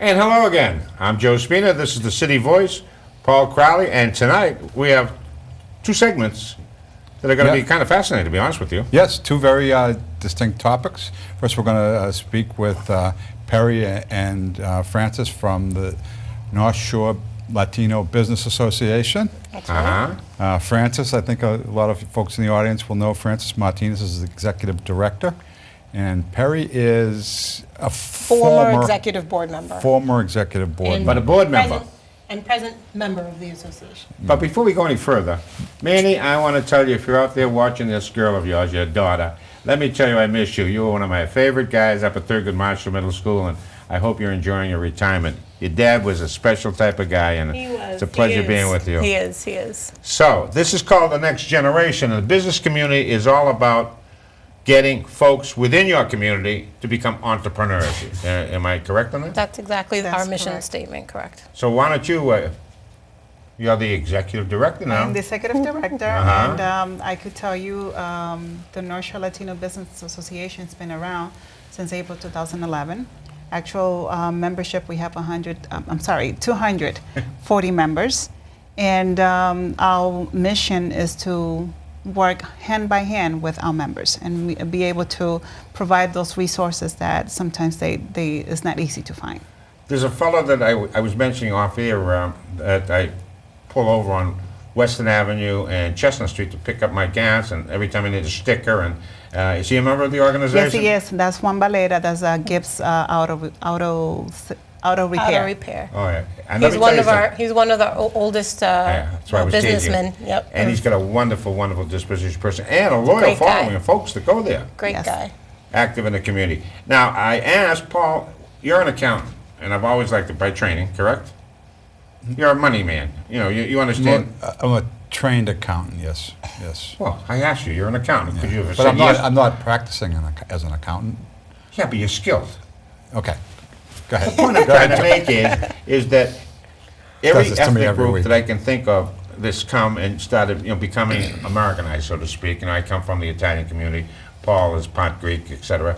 And hello again. I'm Joe Spina. This is the City Voice, Paul Crowley, and tonight we have two segments that are going to be kind of fascinating, to be honest with you. Yes, two very distinct topics. First, we're going to speak with Perry and Francis from the North Shore Latino Business Association. That's right. Francis, I think a lot of folks in the audience will know Francis Martinez is the executive director, and Perry is a former executive board member. Former executive board member. But a board member. And present member of the association. But before we go any further, Manny, I want to tell you, if you're out there watching this girl of yours, your daughter, let me tell you I miss you. You were one of my favorite guys up at Thurgood Marshall Middle School, and I hope you're enjoying your retirement. Your dad was a special type of guy, and it's a pleasure being with you. He is. So, this is called The Next Generation, and the business community is all about getting folks within your community to become entrepreneurs. Am I correct on that? That's exactly our That's mission correct. statement, correct. So why don't you, you're the executive director now. I'm the executive director, Uh-huh. and I could tell you the North Shore Latino Business Association has been around since April 2011. Actual membership, we have 240 members, and our mission is to work hand by hand with our members and be able to provide those resources that sometimes it's not easy to find. There's a fellow that I was mentioning off air that I pull over on Western Avenue and Chestnut Street to pick up my gas, and every time I need a sticker, and is he a member of the organization? Yes, he is. That's Juan Valera. That's Gibbs Auto Repair. Auto repair. Oh, yeah. And let He's me one tell of you our. something. He's one of the oldest That's why I was teasing. businessmen. Yep. And he's got a wonderful, wonderful disposition person and a loyal great guy. following of folks that go there, Great Yes. guy. active in the community. Now, I asked Paul, you're an accountant, and I've always liked it by training, correct? You're a money man. You know, you understand. I'm a trained accountant, yes. Well, I asked you, you're an accountant. Could you have But said yes? I'm not practicing as an accountant. Yeah, but you're skilled. Okay, go ahead. The point I'm trying to make is that every Does this to me ethnic every group week. that I can think of that's come and started, becoming Americanized, so to speak. I come from the Italian community. Paul is part Greek, etc.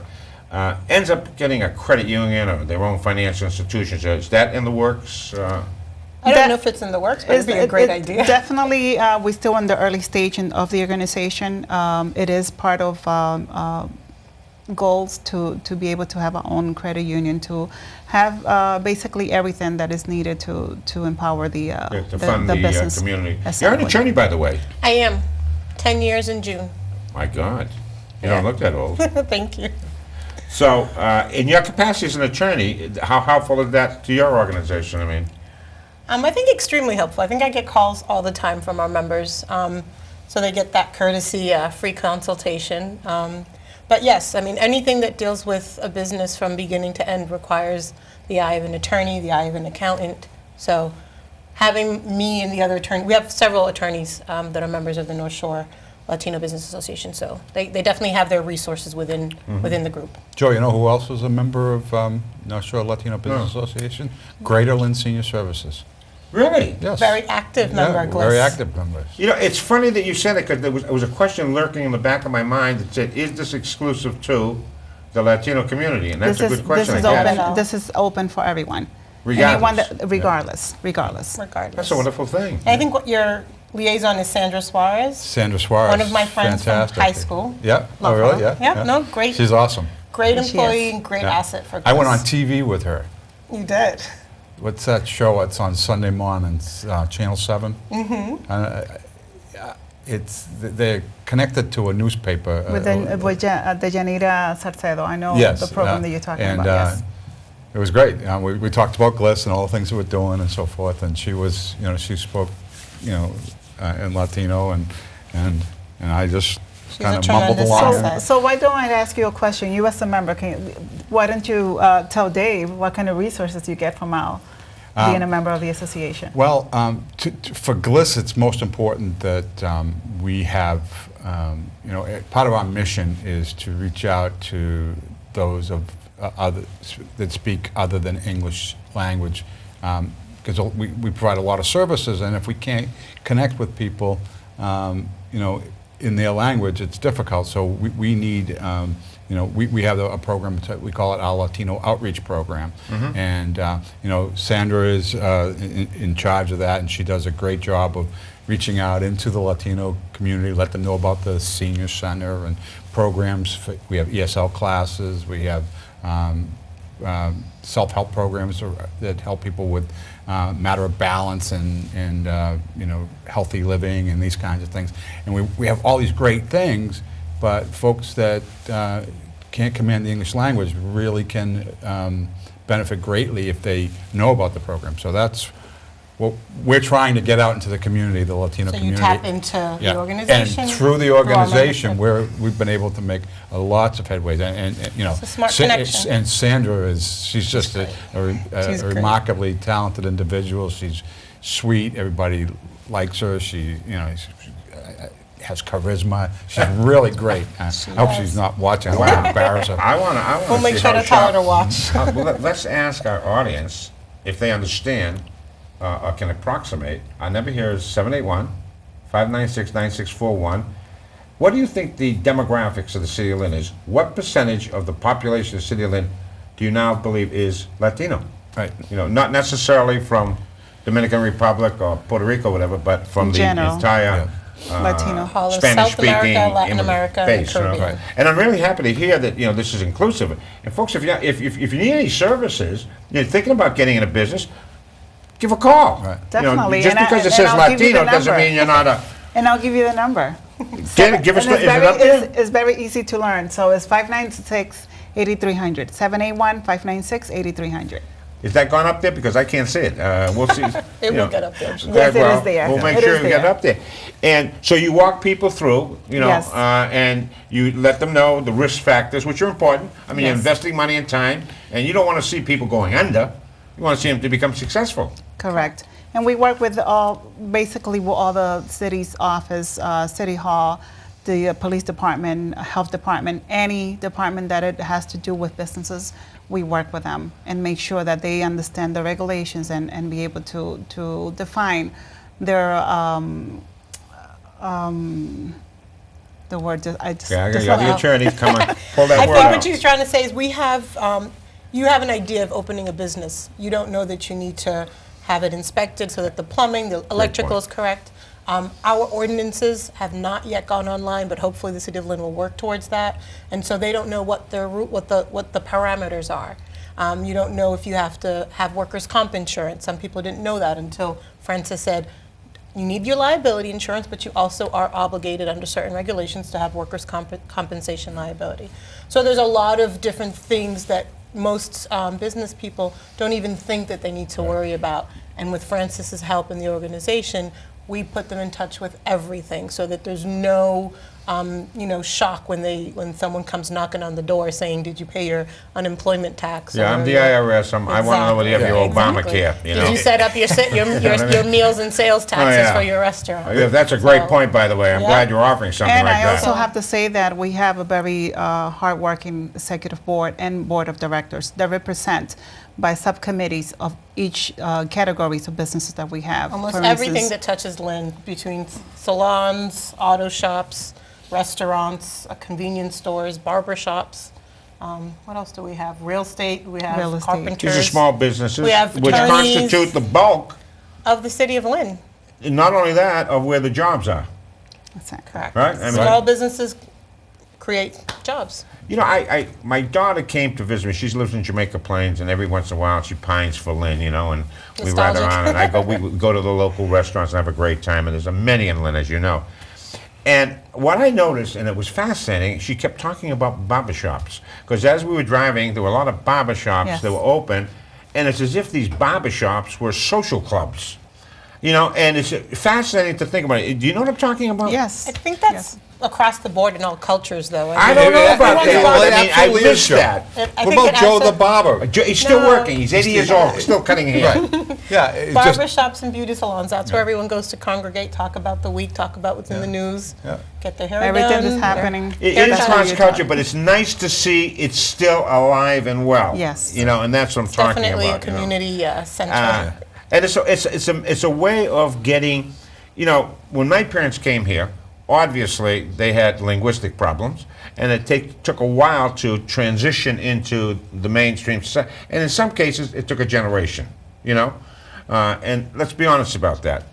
Ends up getting a credit union or their own financial institutions. Is that in the works? I don't know if it's in the works, but it'd be a great idea. Definitely, we're still in the early stage of the organization. It is part of goals to be able to have our own credit union, to have basically everything that is needed to empower the fund the business community. You're assembly. an attorney, by the way. I am. 10 years in June. My God, you don't look that old. Thank you. So, in your capacity as an attorney, how helpful is that to your organization? I mean, I think extremely helpful. I think I get calls all the time from our members, so they get that courtesy free consultation. But yes, I mean, anything that deals with a business from beginning to end requires the eye of an attorney, the eye of an accountant. So having me and the other attorney, we have several attorneys that are members of the North Shore Latino Business Association, so they definitely have their resources within the group. Joe, you know who else was a member of North Shore Latino Business Association? Greater Lynn Senior Services. really? Yes. Very active member, Yeah, Gliss. very active members. It's funny that you said it, because there was a question lurking in the back of my mind that said, is this exclusive to the Latino community? And that's a good question, I guess. This is open for everyone. Regardless. Anyone regardless. Regardless. That's a wonderful thing. And I think what your liaison is Sandra Suarez. Sandra Suarez. One of my friends fantastic. from high school. Yeah. Oh, Love really? her. Yeah. Yep, no, great. She's awesome. Great She is. employee and great Yeah. asset for I went on Gliss. TV with her. You did. What's that show? It's on Sunday mornings, Channel 7. They're connected to a newspaper. With the Janita Sarcedo. I know Yes, the program that you're talking and, about. Yes. It was great. We talked about Gliss and all the things that we're doing and so forth. And she was, she spoke, in Latino, and I just She's kind a of mumbled tremendous along. asset. So why don't I ask you a question? You as a member, why don't you tell Dave what kind of resources you get from being a member of the association? Well, for Gliss, it's most important that we have, part of our mission is to reach out to those of that speak other than English language, because we provide a lot of services, and if we can't connect with people, in their language, it's difficult. So we need we have a program, we call it our Latino Outreach Program. And, Sandra is in charge of that, and she does a great job of reaching out into the Latino community, let them know about the senior center and programs. We have ESL classes, we have self-help programs that help people with matter of balance and healthy living and these kinds of things. And we have all these great things, but folks that can't command the English language really can benefit greatly if they know about the program. So that's what we're trying to get out into the community, the Latino So you community. tap into the organization? And through the organization, we've been able to make lots of headways. And It's a smart connection. And Sandra she's just a She's great. remarkably talented individual. She's sweet. Everybody likes her. She has charisma. She's really great. I hope she's not watching. I want to embarrass her. I want to We'll make sure to tell her to watch. Let's ask our audience if they understand or can approximate. Our number here is 781-596-9641. What do you think the demographics of the city of Lynn is? What percentage of the population of the city of Lynn do you now believe is Latino? Right. Not necessarily from Dominican Republic or Puerto Rico, whatever, but from In the general. entire Latino. All of South Spanish-speaking America, Latin immigrant America, and the base, you know. Caribbean. And I'm really happy to hear that this is inclusive. And folks, if you need any services, you're thinking about getting in a business, give a call. Right. Definitely. Just And because it and says I'll give you the Latino doesn't number. mean you're not a. And I'll give you the number. Give us And the. Is it up there? it's very easy to learn. So it's 596-8300. 781-596-8300. Is that gone up there? Because I can't see it. We'll see. It will get up there. Yes, it is there. We'll make It sure is we get it there. up there. And so you walk people through, Yes. and you let them know the risk factors, which are important. I mean, you're Yes. investing money and time, and you don't want to see people going under. You want to see them to become successful. Correct. And we work with basically with all the city's office, city hall, the police department, health department, any department that it has to do with businesses. We work with them and make sure that they understand the regulations and be able to define their the word. I just Yeah, just- you're the attorney. Come on, pull that I word think out. what she's trying to say is you have an idea of opening a business. You don't know that you need to have it inspected so that the plumbing, the electrical is correct. Our ordinances have not yet gone online, but hopefully the City of Lynn will work towards that. And so they don't know what the parameters are. You don't know if you have to have workers' comp insurance. Some people didn't know that until Francis said, you need your liability insurance, but you also are obligated under certain regulations to have workers' compensation liability. So there's a lot of different things that most business people don't even think that they need to worry about. And with Francis's help in the organization, we put them in touch with everything so that there's no shock when someone comes knocking on the door saying, did you pay your unemployment tax? Yeah, I'm or the your-" IRS. I want to know whether you have your Exactly. Obamacare. Did you set up your meals and sales taxes yeah. for your restaurant? Yeah, that's a great So- point, by the way. I'm Yeah. glad you're offering something And like I that. also have to say that we have a very hardworking executive board and board of directors that represent by subcommittees of each categories of businesses that we have. Almost For everything instance, that touches Lynn, between salons, auto shops, restaurants, convenience stores, barber shops. What else do we have? Real estate. We have Real estate. carpenters. These are small businesses We have which attorneys. constitute the bulk, Of the City of Lynn. and not only that, of where the jobs are. that's it. Correct. Right? I mean- Small businesses create jobs. My daughter came to visit me. She lives in Jamaica Plains, and every once in a while she pines for Lynn, and we ride Nostalgic. around, and we go to the local restaurants and have a great time, and there's many in Lynn, as you know. And what I noticed, and it was fascinating, she kept talking about barbershops. Because as we were driving, there were a lot of barbershops Yes. that were open, and it's as if these barbershops were social clubs. And it's fascinating to think about it. Do you know what I'm talking about? Yes. I think that's across the board in all cultures, though. I don't know about that. Well, it I mean, I absolutely is, missed Joe. that. I What think about it Joe the also- barber? He's still No. working. He's 80 years old, still cutting hair. Right. Yeah, it's just, Barbershops and beauty salons, that's where everyone goes to congregate, talk about the week, talk about what's in the news, Yeah. get their hair Everything done. that's happening. It Hair is done. cross culture, but it's nice to see it's still alive and well. Yes. And that's what I'm talking Definitely about. a community center. And it's a way of getting. When my parents came here, obviously they had linguistic problems, and it took a while to transition into the mainstream society. And in some cases, it took a generation, you know? And let's be honest about that.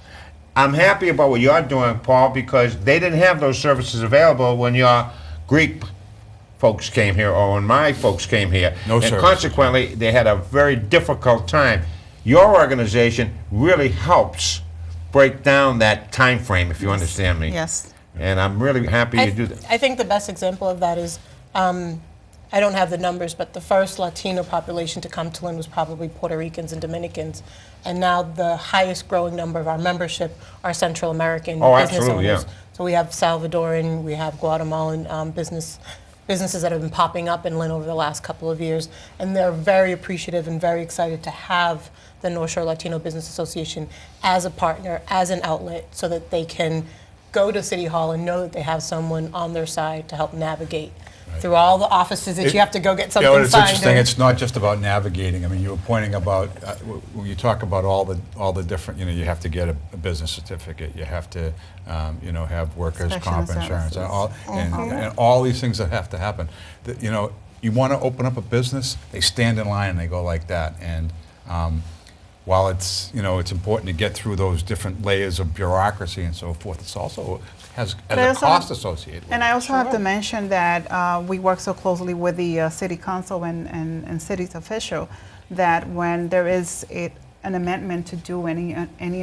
I'm happy about what you're doing, Paul, because they didn't have those services available when your Greek folks came here or when my folks came here. No and services. consequently, they had a very difficult time. Your organization really helps break down that time frame, if you understand me. Yes. And I'm really happy you do that. I think the best example of that is, I don't have the numbers, but the first Latino population to come to Lynn was probably Puerto Ricans and Dominicans. And now the highest growing number of our membership are Central American Oh, business absolutely, owners. yeah. So we have Salvadoran, we have Guatemalan businesses that have been popping up in Lynn over the last couple of years. And they're very appreciative and very excited to have the North Shore Latino Business Association as a partner, as an outlet, so that they can go to City Hall and know that they have someone on their side to help navigate through all the offices that you have to go get something Yeah, well, it's signed. interesting. in. It's not just about navigating. I mean, you were pointing about when you talk about all the different. You know, you have to get a business certificate. You have to, have workers' Inspection comp and insurance, and all, services. and all these things that have to happen. You know, you want to open up a business, they stand in line and they go like that. And while it's important to get through those different layers of bureaucracy and so forth, it's also has But a also- cost associated with And it. I also have to mention that we work so closely with the city council and city's official that when there is an amendment to do any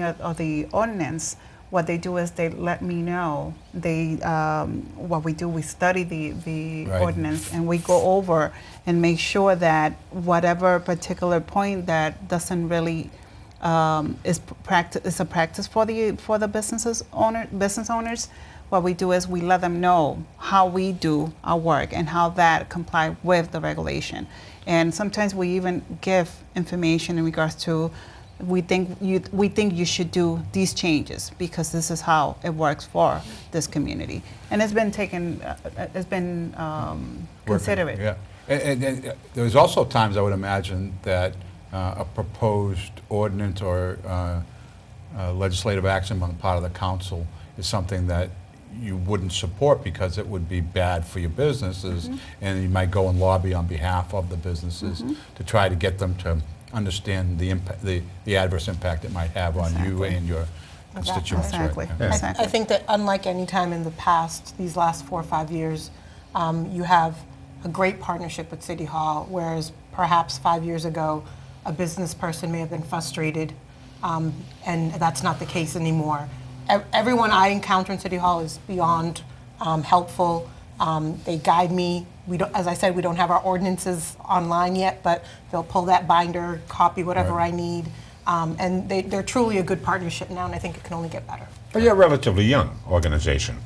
of the ordinance, what they do is they let me know. What we do, we study the Right. ordinance and we go over and make sure that whatever particular point that doesn't really is a practice for the business owners. What we do is we let them know how we do our work and how that comply with the regulation. And sometimes we even give information in regards to we think you should do these changes because this is how it works for this community. And it's been considered. Yeah. And there's also times I would imagine that a proposed ordinance or legislative action on the part of the council is something that you wouldn't support because it would be bad for your businesses, and you might go and lobby on behalf of the businesses to try to get them to understand the adverse impact it might have on you Exactly. and your constituents. Exactly. Right? Yeah. Exactly. I think that unlike any time in the past, these last 4 or 5 years, you have a great partnership with City Hall, whereas perhaps 5 years ago, a business person may have been frustrated, and that's not the case anymore. Everyone I encounter in City Hall is beyond helpful. They guide me. We don't, as I said, we don't have our ordinances online yet, but they'll pull that binder, copy whatever Right. I need, and they're truly a good partnership now, and I think it can only get better. But you're a relatively young organization.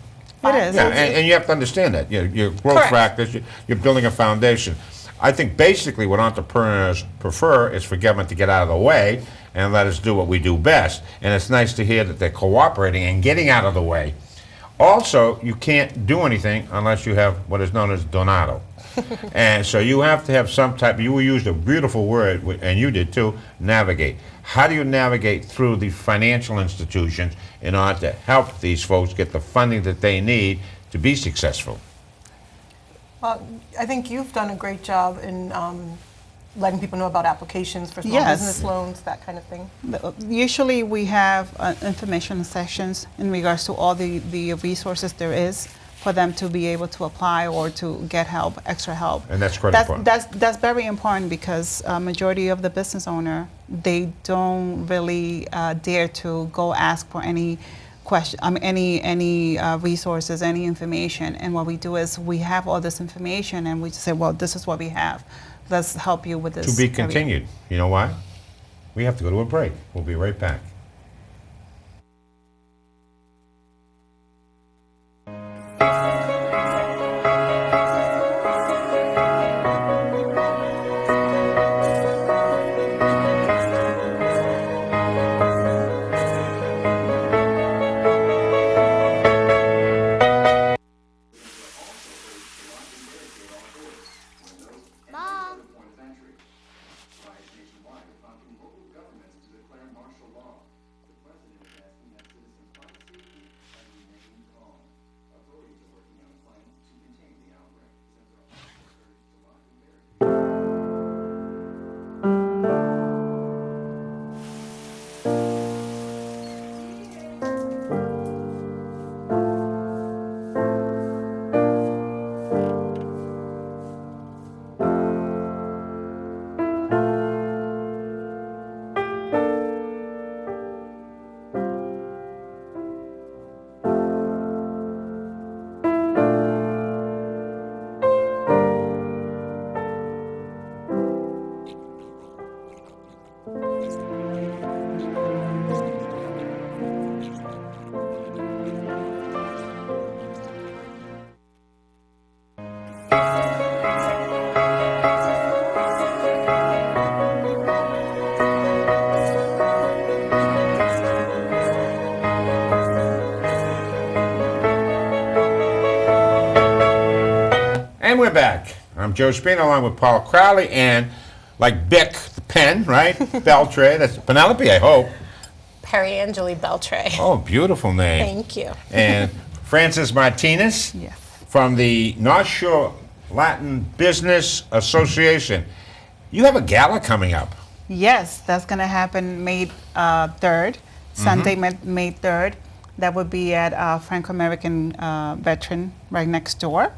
It is. Yeah, and you have to understand that. Your growth Correct. factors, you're building a foundation. I think basically what entrepreneurs prefer is for government to get out of the way and let us do what we do best. And it's nice to hear that they're cooperating and getting out of the way. Also, you can't do anything unless you have what is known as donato. And so you have to have some type, you used a beautiful word, and you did too, navigate. How do you navigate through the financial institutions in order to help these folks get the funding that they need to be successful? I think you've done a great job in letting people know about applications for small Yes. business loans, that kind of thing. Usually we have information sessions in regards to all the resources there is for them to be able to apply or to get help, extra help. And that's critical. That's very important because majority of the business owner, they don't really dare to go ask for any question, any resources, any information. And what we do is we have all this information and we just say, well, this is what we have. Let's help you with this. To be area." continued. You know why? We have to go to a break. We'll be right back. Mom. nationwide, prompting local governments to declare martial law. And we're back. I'm Joe Spina along with Paul Crowley and, like Bic, the pen, right? Beltre, that's Penelope, I hope. Perry-Angeli Beltre. Oh, beautiful name. Thank you. And Francis Martinez Yes. from the North Shore Latin Business Association. You have a gala coming up. Yes, that's going to happen May 3rd, Sunday, May 3rd. That would be at Franco-American Veteran right next door.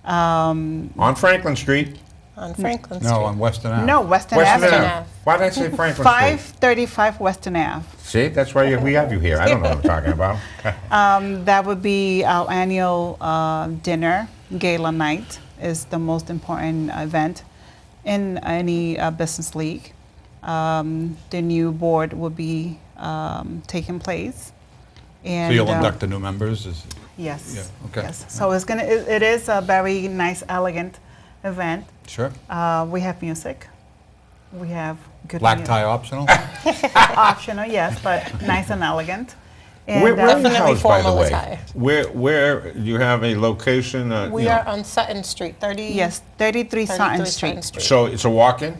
On Franklin Street. On Franklin Street. No, on Western Ave. No, Western Western Avenue. Ave. Why did I say Franklin Street? 535 Western Ave. See, that's why we have you here. I don't know what I'm talking about. That would be our annual dinner. Gala night is the most important event in any business league. The new board will be taking place. And, So you'll induct the new members? Yes. Yeah, okay. Yes. So it is a very nice, elegant event. Sure. We have music. We have good Black music. tie optional? Optional, yes, but nice and elegant. And, Where are you Definitely housed, by the formal way? attire. Where do you have a location? We are on Sutton Street, 30. yes, 33 Sutton 33 Street. So it's a walk-in?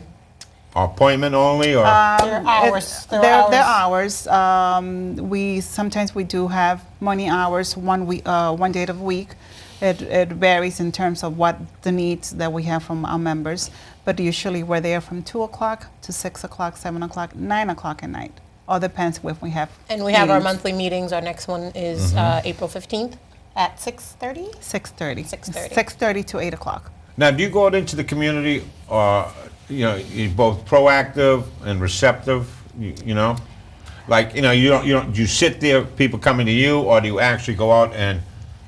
Appointment only, or? There are hours. There are There hours. are hours. We sometimes we do have morning hours, one day of the week. It varies in terms of what the needs that we have from our members, but usually we're there from 2 o'clock to 6 o'clock, 7 o'clock, 9 o'clock at night. All depends if we have. And we have our meetings. monthly meetings. Our next one is April 15th at 6:30. 6:30. 6:30. 6:30 to 8 o'clock. Now, do you go out into the community, or, you're both proactive and receptive, you know? Like, you sit there, people coming to you, or do you actually go out and,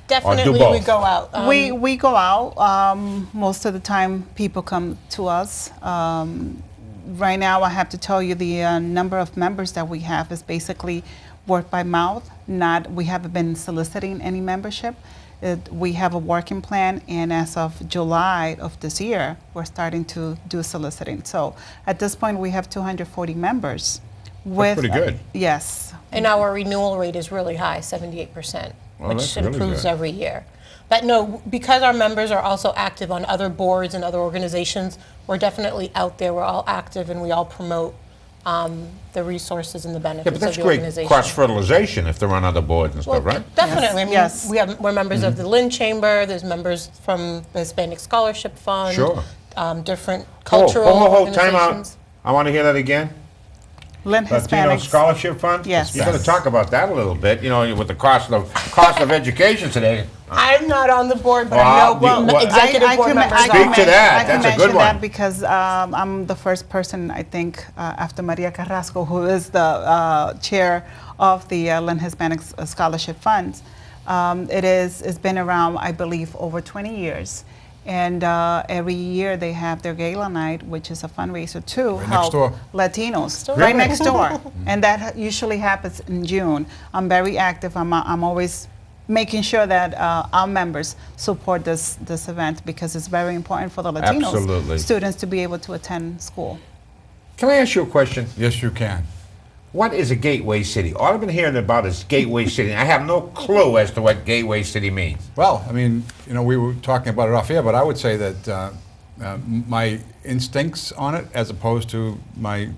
Definitely, we both. go out. We go out. Most of the time, people come to us. Right now, I have to tell you the number of members that we have is basically word by mouth. We haven't been soliciting any membership. We have a working plan, and as of July of this year, we're starting to do soliciting. So at this point, we have 240 members. pretty good. Yes. And our renewal rate is really high, 78%, Well, which that's really improves good. every year. But no, because our members are also active on other boards and other organizations, we're definitely out there. We're all active, and we all promote the resources and the yeah, benefits but that's of the great organization. cross-fertilization if they're on other boards and stuff, right? Definitely. I mean, Yes. we're members of the Lynn Chamber. There's members from the Hispanic Scholarship Fund. Sure. Different cultural Time out. organizations. I want to hear that again. Lynn Latino Hispanics. Scholarship Fund? Yes. You're going to Yes. talk about that a little bit, with the cost of education today. I'm not on the board, but Well, I know well, executive board members Speak are. to that. I can That's a good mention one. that because I'm the first person, I think, after Maria Carrasco, who is the chair of the Lynn Hispanic Scholarship Funds. It's been around, I believe, over 20 years. And every year they have their gala night, which is a fundraiser to Right help next door. Latinos. door. Right next door. And that usually happens in June. I'm very active. I'm always making sure that our members support this event because it's very important for the Latinos Absolutely. students to be able to attend school. Can I ask you a question? Yes, you can. What is a gateway city? All I've been hearing about is gateway city. I have no clue as to what gateway city means. Well, I mean, we were talking about it off air, but I would say that my instincts on it, as opposed to my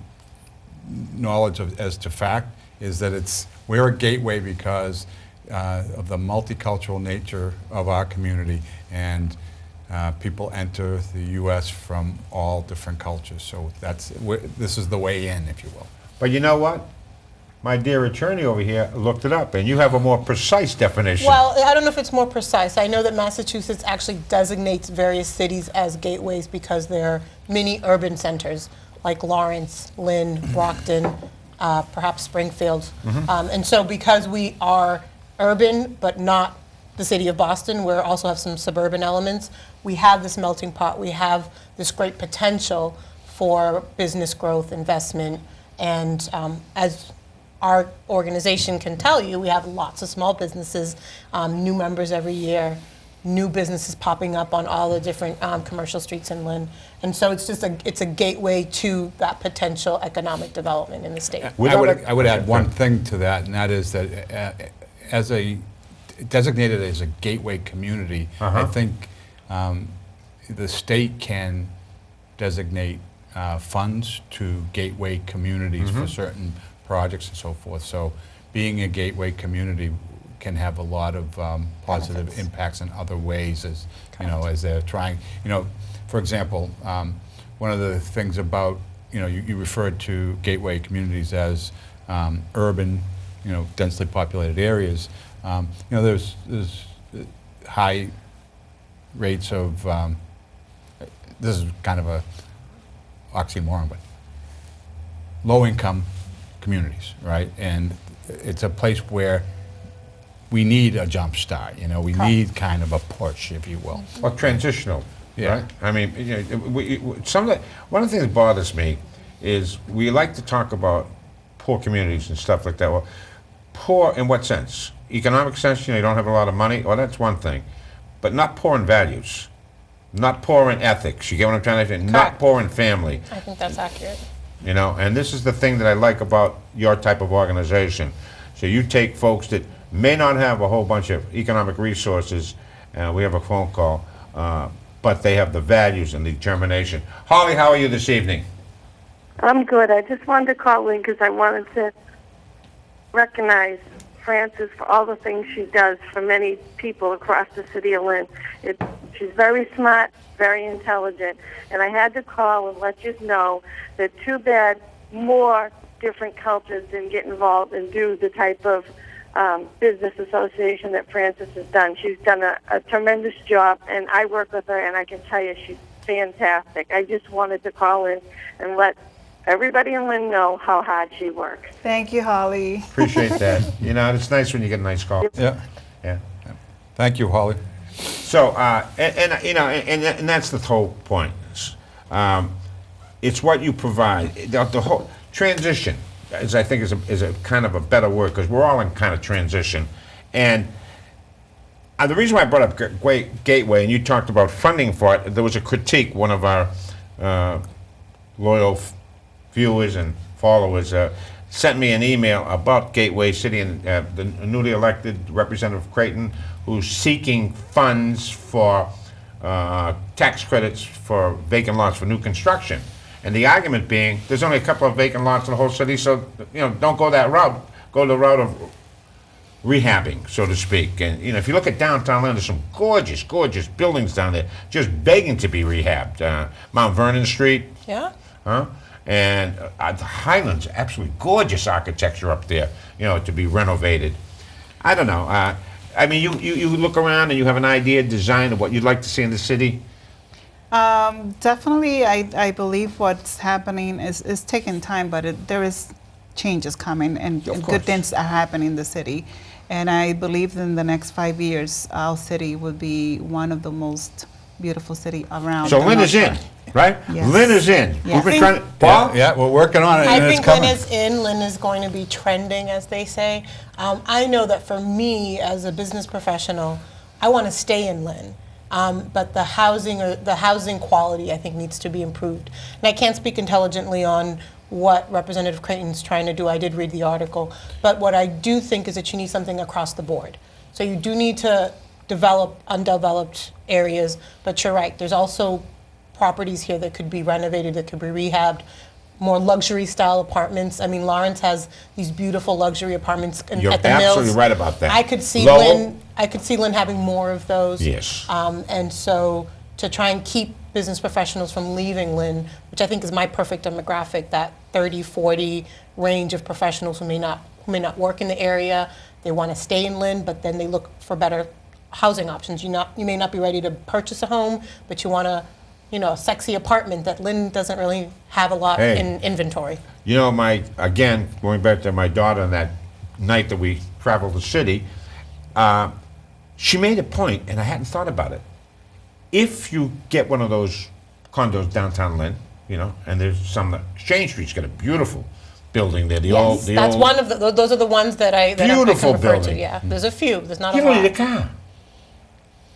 knowledge as to fact, is that we're a gateway because of the multicultural nature of our community, and people enter the U.S. from all different cultures. So this is the way in, if you will. But you know what? My dear attorney over here looked it up, and you have a more precise definition. Well, I don't know if it's more precise. I know that Massachusetts actually designates various cities as gateways because they're mini urban centers, like Lawrence, Lynn, Brockton, perhaps Springfield. And so because we are urban but not the city of Boston, we also have some suburban elements, we have this melting pot. We have this great potential for business growth, investment, and as our organization can tell you, we have lots of small businesses, new members every year, new businesses popping up on all the different commercial streets in Lynn. And so it's a gateway to that potential economic development in the state. I would add one thing to that, and that is that designated as a gateway community, I think the state can designate funds to gateway communities for certain projects and so forth. So being a gateway community can have a lot of positive Benefits. impacts in other ways as, you know, as they're trying, you know, for example, one of the things about, you know, you referred to gateway communities as urban, you know, densely populated areas. You know, there's high rates of, this is kind of a oxymoron, but low-income communities, right? And it's a place where we need a jump start, you know, we need kind of a push, if you will. Or transitional, Yeah. right? I mean, you know, one of the things that bothers me is we like to talk about poor communities and stuff like that. Well, poor in what sense? Economic sense, you know, you don't have a lot of money, well, that's one thing. But not poor in values, not poor in ethics, you get what I'm trying to say? Not Correct. poor in family. I think that's accurate. You know, and this is the thing that I like about your type of organization. So you take folks that may not have a whole bunch of economic resources, we have a phone call, but they have the values and the determination. Holly, how are you this evening? I'm good. I just wanted to call in because I wanted to recognize Frances for all the things she does for many people across the city of Lynn. She's very smart, very intelligent, and I had to call and let you know that too bad more different cultures didn't get involved and do the type of business association that Frances has done. She's done a tremendous job, and I work with her, and I can tell you she's fantastic. I just wanted to call in and let everybody in Lynn know how hard she works. Thank you, Holly. Appreciate that. You know, it's nice when you get a nice call. Yeah. Yeah. Thank you, Holly. So, and you know, and that's the whole point. It's what you provide. The whole transition, is I think, is a kind of a better word because we're all in kind of transition. And the reason why I brought up Gateway, and you talked about funding for it, there was a critique. One of our loyal viewers and followers sent me an email about Gateway City and the newly elected representative Creighton, who's seeking funds for tax credits for vacant lots for new construction. And the argument being, there's only a couple of vacant lots in the whole city, so you know, don't go that route. Go the route of rehabbing, so to speak. And you know, if you look at downtown Lynn, there's some gorgeous, gorgeous buildings down there, just begging to be rehabbed. Mount Vernon Street, Yeah? and the Highlands, absolutely gorgeous architecture up there, you know, to be renovated. I don't know. I mean, you look around and you have an idea, design of what you'd like to see in the city. Definitely, I believe what's happening is taking time, but there is changes coming and Of course. good things are happening in the city. And I believe in the next 5 years, our city will be one of the most beautiful city around. So the Lynn is in, North Side. right? Yes. Lynn is in. Yes. We've been I trying to, Paul? Yeah, we're working on it, I and it's think Lynn coming. is in. Lynn is going to be trending, as they say. I know that for me, as a business professional, I want to stay in Lynn. But the housing quality, I think, needs to be improved. And I can't speak intelligently on what Representative Creighton's trying to do. I did read the article. But what I do think is that you need something across the board. So you do need to develop undeveloped areas, but you're right. There's also properties here that could be renovated, that could be rehabbed, more luxury style apartments. I mean, Lawrence has these beautiful luxury apartments You're at the Mills. absolutely right about that. I could see Lowell? Lynn having more of those. Yes. And so to try and keep business professionals from leaving Lynn, which I think is my perfect demographic, that 30, 40 range of professionals who may not work in the area, they want to stay in Lynn, but then they look for better housing options. You may not be ready to purchase a home, but you want a sexy apartment that Lynn doesn't really have a lot Hey. in inventory. You know, again, going back to my daughter on that night that we traveled the city, she made a point, and I hadn't thought about it. If you get one of those condos downtown Lynn, you know, and there's some, Exchange Street's got a beautiful building there. Yes, that's one of those are the ones that I Beautiful can refer building. to. Yeah, there's a few. There's not You a don't lot. need a car.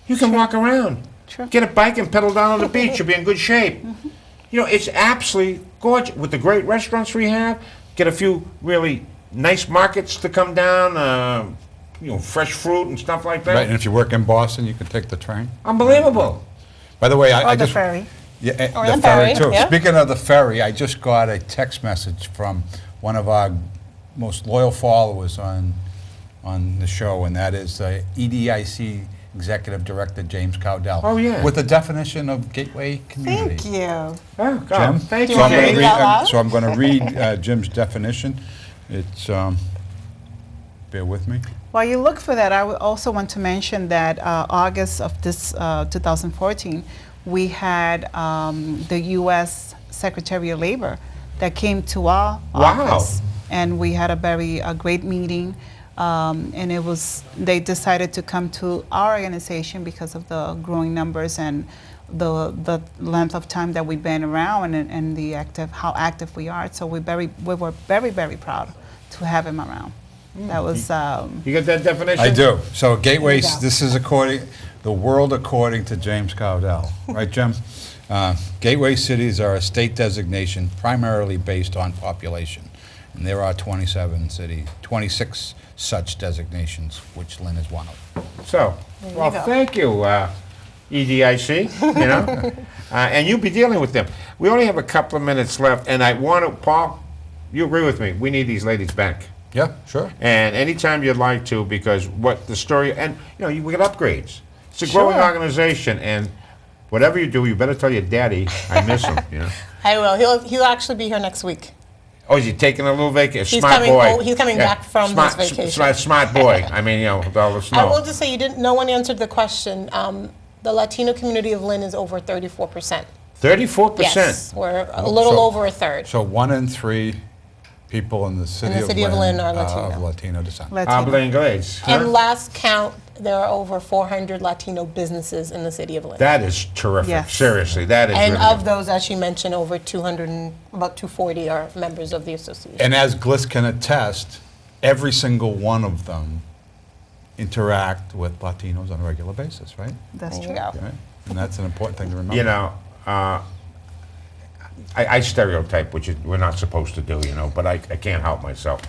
You can walk around. True. Get a bike and pedal down on the beach. You'll be in good shape. You know, it's absolutely gorgeous. With the great restaurants we have, get a few really nice markets to come down, fresh fruit and stuff like that. Right, and if you work in Boston, you can take the train. Unbelievable. By the way, Or I the just... ferry. Yeah, Or the the ferry, ferry, too. yeah. Speaking of the ferry, I just got a text message from one of our most loyal followers on the show, and that is EDIC Executive Director James Cowdell. Oh, yeah. With the definition of gateway community. Thank you. Oh, God, Jim? thank Do you, you want me to James. read it out loud? So I'm going to read Jim's definition. It's, bear with me. While you look for that, I would also want to mention that August of this 2014, we had the U.S. Secretary of Labor that came to our office, and we had a great meeting. And they decided to come to our organization because of the growing numbers and the length of time that we've been around and how active we are. So we were very, very proud to have him around. That was You got that definition? I do. So gateway, There you go. this is the world according to James Cowdell. Right, Jim? Gateway cities are a state designation primarily based on population. And there are 26 such designations, which Lynn is one of. So, well, go. thank you, EDIC, you know, and you'll be dealing with them. We only have a couple of minutes left, and I want to, Paul, you agree with me, we need these ladies back. Yeah, sure. And anytime you'd like to, because what the story, and, you know, we get upgrades. It's a growing Sure. organization, and whatever you do, you better tell your daddy I miss him, you know. I will. He'll actually be here next week. Oh, is he taking a little vacation? He's Smart coming- boy. oh, he's coming back from his vacation. Smart boy. I mean, you know, with all the I will snow. just say no one answered the question. The Latino community of Lynn is over 34%. 34%. Yes, we're a little So- over a third. So 1 in 3 people in the city, of Lynn are of Latino. Latino descent. Latino. Habla inglés. And last count, there are over 400 Latino businesses in the city of Lynn. That is terrific. Yes. Seriously, that is And really of good. those, as she mentioned, over 200, about 240 are members of the association. And as Gliss can attest, every single one of them interact with Latinos on a regular basis, right? That's There true. you go. Right? And that's an important thing to remember. You know, I stereotype, which we're not supposed to do, you know, but I can't help myself.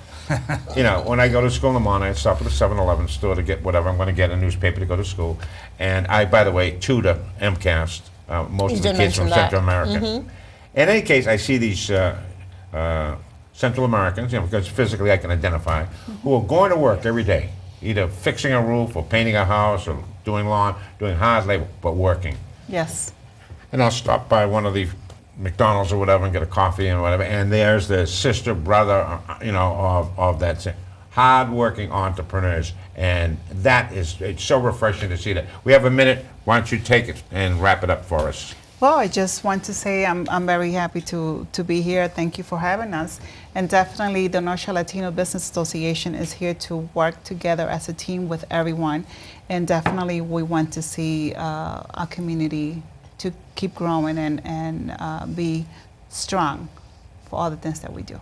You know, when I go to school in the morning, I stop at a 7-Eleven store to get whatever I'm going to get, a newspaper to go to school. And I, by the way, tutor MCAST, most You of the did kids from mention that. Central America. In any case, I see these Central Americans, you know, because physically I can identify, who are going to work every day, either fixing a roof or painting a house or doing lawn, doing hard labor, but working. Yes. And I'll stop by one of the McDonald's or whatever and get a coffee and whatever, and there's the sister, brother, you know, of that hard-working entrepreneurs, and that is, it's so refreshing to see that. We have a minute, why don't you take it and wrap it up for us? Well, I just want to say I'm very happy to be here. Thank you for having us. And definitely the North Shore Latino Business Association is here to work together as a team with everyone. And definitely we want to see our community to keep growing and be strong for all the things that we do.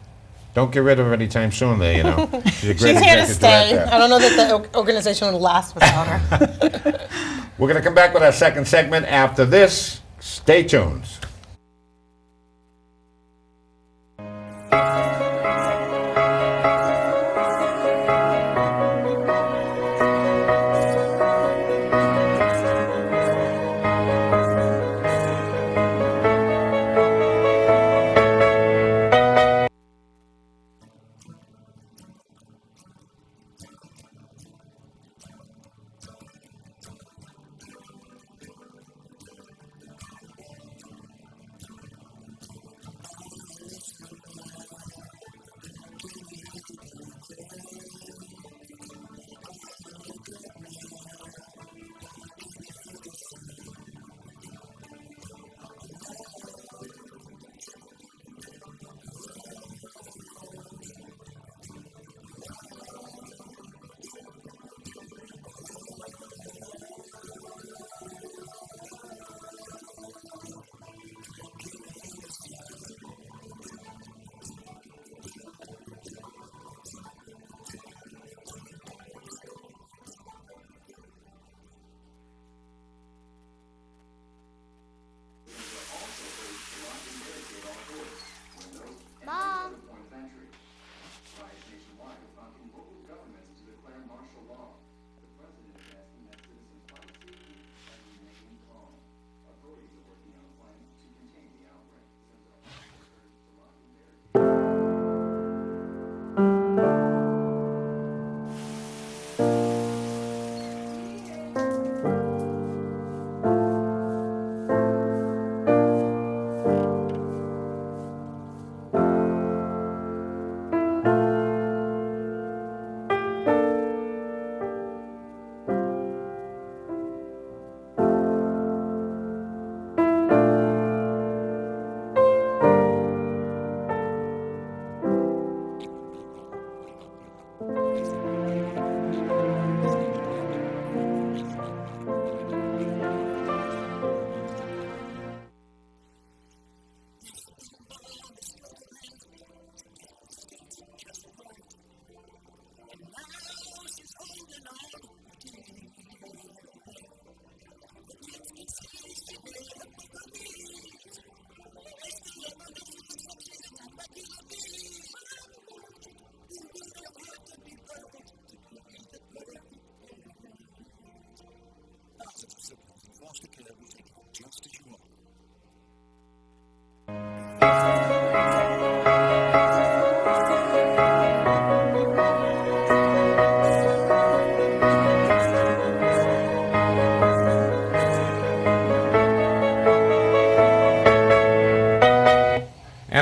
Don't get rid of her anytime soon there, you know. She's a great She's here to executive stay. director. I don't know that the organization would last without her. We're going to come back with our second segment after this. Stay tuned.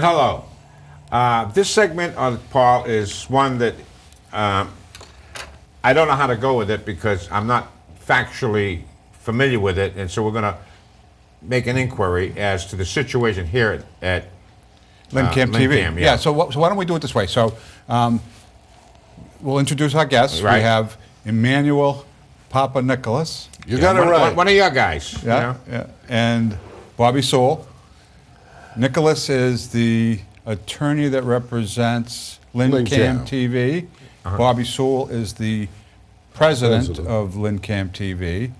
And hello. This segment, Paul, is one that I don't know how to go with it because I'm not factually familiar with it, and so we're going to make an inquiry as to the situation here at LynnCAM TV. LynnCAM, Yeah. So why don't we do it this way? So we'll introduce our guests. Right. We have Emmanuel Papa Nicholas. You got it right. One of your guys. you Yeah, know? yeah. And Bobby Sewell. Nicholas is the attorney that represents LynnCAM LynnCAM. TV. Bobby Sewell is the president of LynnCAM TV.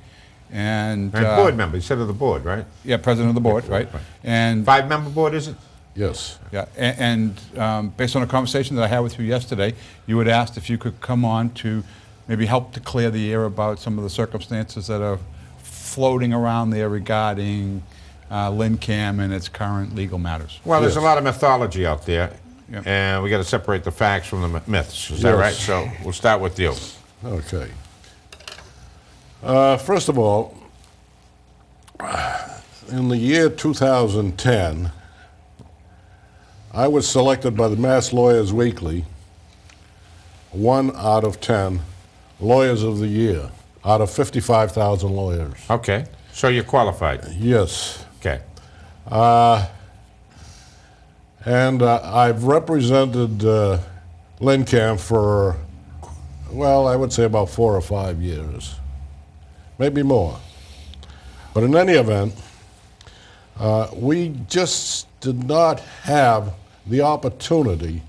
And board member. You said of the board, right? yeah, president of the board, right? And 5-member board, is it? Yes. yeah, and based on a conversation that I had with you yesterday, you had asked if you could come on to maybe help to clear the air about some of the circumstances that are floating around there regarding LynnCAM and its current legal matters. Well, there's a Yes. lot of mythology out there, Yep. and we got to separate the facts from the myths. Is that Yes. right? So we'll start with you. Okay. First of all, in the year 2010, I was selected by the Mass Lawyers Weekly 1 out of 10 Lawyers of the Year out of 55,000 lawyers. Okay. So you're qualified. Yes. Okay. And I've represented LynnCAM for, well, I would say about 4 or 5 years, maybe more. But in any event, we just did not have the opportunity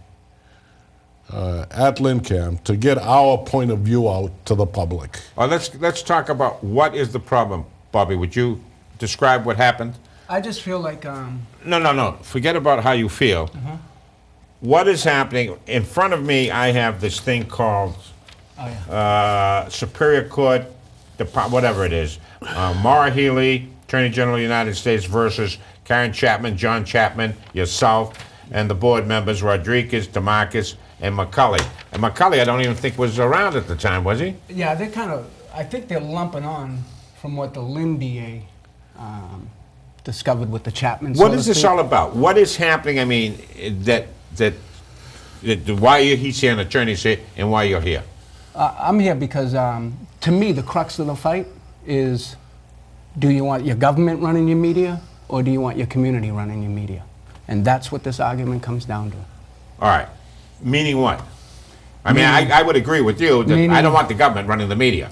at LynnCAM to get our point of view out to the public. Well, let's talk about what is the problem, Bobby. Would you describe what happened? I just feel like No. Forget about how you feel. What is happening? In front of me, I have this thing called Superior Court, whatever it is. Maura Healey, Attorney General of the United States versus Karen Chapman, John Chapman, yourself, and the board members, Rodriguez, DeMarcus, and McCulley. And McCulley, I don't even think was around at the time, was he? yeah, they're kind of. I think they're lumping on from what the Lynn DA discovered with the Chapman. What is this all about? What is happening? I mean, that why he's here, an attorney's here, and why you're here? I'm here because to me the crux of the fight is: do you want your government running your media, or do you want your community running your media? And that's what this argument comes down to. All right. Meaning what? I mean, I would agree with you that I don't want the government running the media.